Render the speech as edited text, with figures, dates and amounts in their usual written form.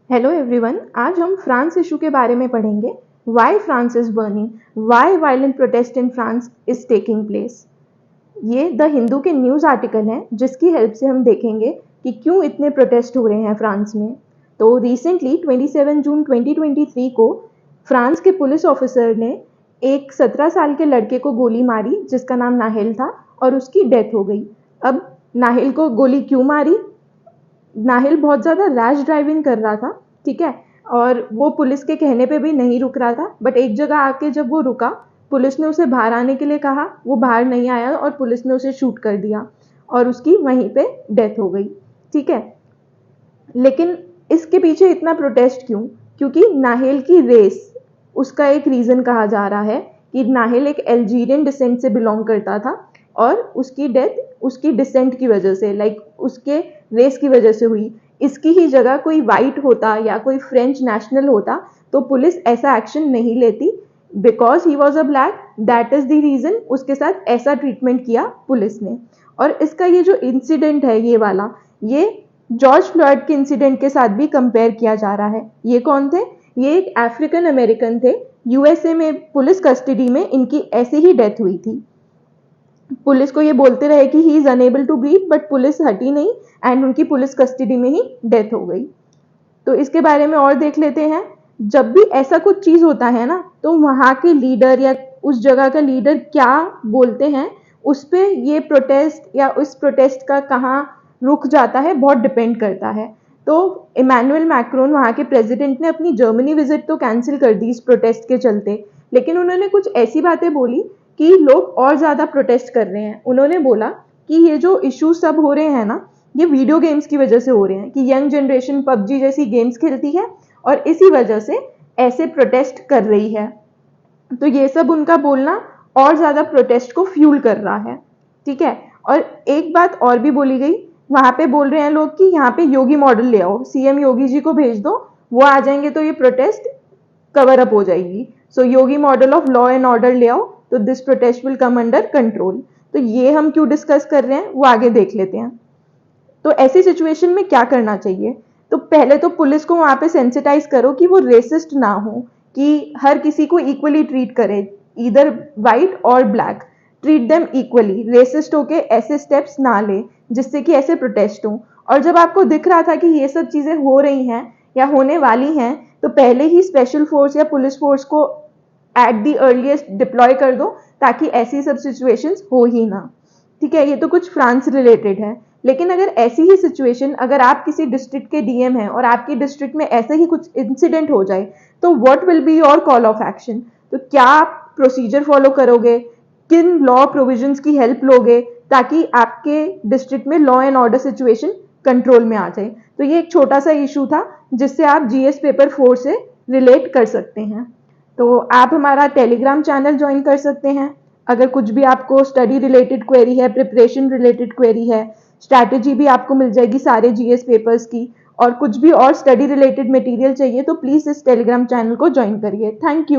Hello everyone, आज हम France issue के बारे में पढ़ेंगे। Why France is burning, why violent protest in France is taking place. ये द हिंदू के न्यूज़ आर्टिकल हैं जिसकी हेल्प से हम देखेंगे कि क्यों इतने प्रोटेस्ट हो रहे हैं फ्रांस में। तो रिसेंटली 27 जून 2023 को फ्रांस के पुलिस ऑफिसर ने एक 17 साल के लड़के को गोली मारी जिसका नाम नाहिल था और उसकी डेथ हो गई। अब नाहिल को गोली क्यों मारी? नाहिल बहुत ज़्यादा रैश ड्राइविंग कर रहा था, ठीक है, और वो पुलिस के कहने पे भी नहीं रुक रहा था। बट एक जगह आके जब वो रुका, पुलिस ने उसे बाहर आने के लिए कहा, वो बाहर नहीं आया और पुलिस ने उसे शूट कर दिया और उसकी वहीं पे डेथ हो गई, ठीक है। लेकिन इसके पीछे इतना प्रोटेस्ट क्यों? क्योंकि नाहिल की रेस, उसका एक रीज़न कहा जा रहा है कि नाहिल एक अल्जीरियन डिसेंट से बिलोंग करता था और उसकी डेथ उसकी डिसेंट की वजह से, लाइक उसके रेस की वजह से हुई। इसकी ही जगह कोई वाइट होता या कोई फ्रेंच नेशनल होता तो पुलिस ऐसा एक्शन नहीं लेती। Because he was a black, that is the reason उसके साथ ऐसा ट्रीटमेंट किया पुलिस ने। और इसका ये जो इंसिडेंट है ये वाला, ये जॉर्ज फ्लॉयड के इंसिडेंट के साथ भी कंपेयर किया जा रहा है। ये कौन थे? ये एक अफ्रीकन अमेरिकन थे, यूएसए में पुलिस कस्टडी में इनकी ऐसे ही डेथ हुई थी। पुलिस को ये बोलते रहे कि he is unable to breathe, but police हटी नहीं एंड उनकी पुलिस कस्टडी में ही डेथ हो गई। तो इसके बारे में और देख लेते हैं। जब भी ऐसा कुछ चीज होता है ना, तो वहां के लीडर या उस जगह का लीडर क्या बोलते हैं उस पर ये प्रोटेस्ट या उस प्रोटेस्ट का कहाँ रुक जाता है बहुत डिपेंड करता है। तो इमैनुअल मैक्रोन, वहाँ के प्रेसिडेंट, ने अपनी जर्मनी विजिट तो कैंसिल कर दी इस प्रोटेस्ट के चलते, लेकिन उन्होंने कुछ ऐसी बातें बोली कि लोग और ज़्यादा प्रोटेस्ट कर रहे हैं। उन्होंने बोला कि ये जो इश्यूज सब हो रहे हैं ना, ये वीडियो गेम्स की वजह से हो रहे हैं, कि यंग जनरेशन पबजी जैसी गेम्स खेलती है और इसी वजह से ऐसे प्रोटेस्ट कर रही है। तो ये सब उनका बोलना और ज़्यादा प्रोटेस्ट को फ्यूल कर रहा है, ठीक है। और एक बात और भी बोली गई, वहाँ पे बोल रहे हैं लोग कि यहाँ पे योगी मॉडल ले आओ, सीएम योगी जी को भेज दो, वो आ जाएंगे तो ये प्रोटेस्ट कवर अप हो जाएगी। So Yogi model of law and order ले आओ तो this protest will come under control. तो ये हम क्यों डिस्कस कर रहे हैं वो आगे देख लेते हैं। तो ऐसी सिचुएशन में क्या करना चाहिए? तो पहले तो पुलिस को वहां पे सेंसिटाइज करो कि वो रेसिस्ट ना हो, कि हर किसी को इक्वली ट्रीट करे, इधर वाइट और black, treat them equally. Racist होके ऐसे स्टेप्स ना ले जिससे कि ऐसे प्रोटेस्ट हो। और जब आपको दिख रहा था कि ये सब चीजें हो रही हैं या होने वाली हैं, तो पहले ही स्पेशल फोर्स या पुलिस फोर्स को एट दी अर्लीस्ट डिप्लॉय कर दो ताकि ऐसी सब सिचुएशंस हो ही ना, ठीक है। ये तो कुछ फ्रांस रिलेटेड है। लेकिन अगर ऐसी ही सिचुएशन, अगर आप किसी डिस्ट्रिक्ट के डीएम हैं और आपकी डिस्ट्रिक्ट में ऐसे ही कुछ इंसिडेंट हो जाए, तो what will be your call of action? तो क्या आप प्रोसीजर फॉलो करोगे? किन लॉ प्रोविजंस की हेल्प लोगे ताकि आपके डिस्ट्रिक्ट में law and order situation control में आ जाए? तो ये एक छोटा सा इशू था जिससे आप जीएस पेपर 4 से रिलेट कर सकते हैं। तो आप हमारा टेलीग्राम चैनल ज्वाइन कर सकते हैं। अगर कुछ भी आपको स्टडी रिलेटेड क्वेरी है, प्रिपरेशन रिलेटेड क्वेरी है, स्ट्रैटेजी भी आपको मिल जाएगी सारे जीएस पेपर्स की, और कुछ भी और स्टडी रिलेटेड मटेरियल चाहिए तो प्लीज़ इस टेलीग्राम चैनल को ज्वाइन करिए। Thank you.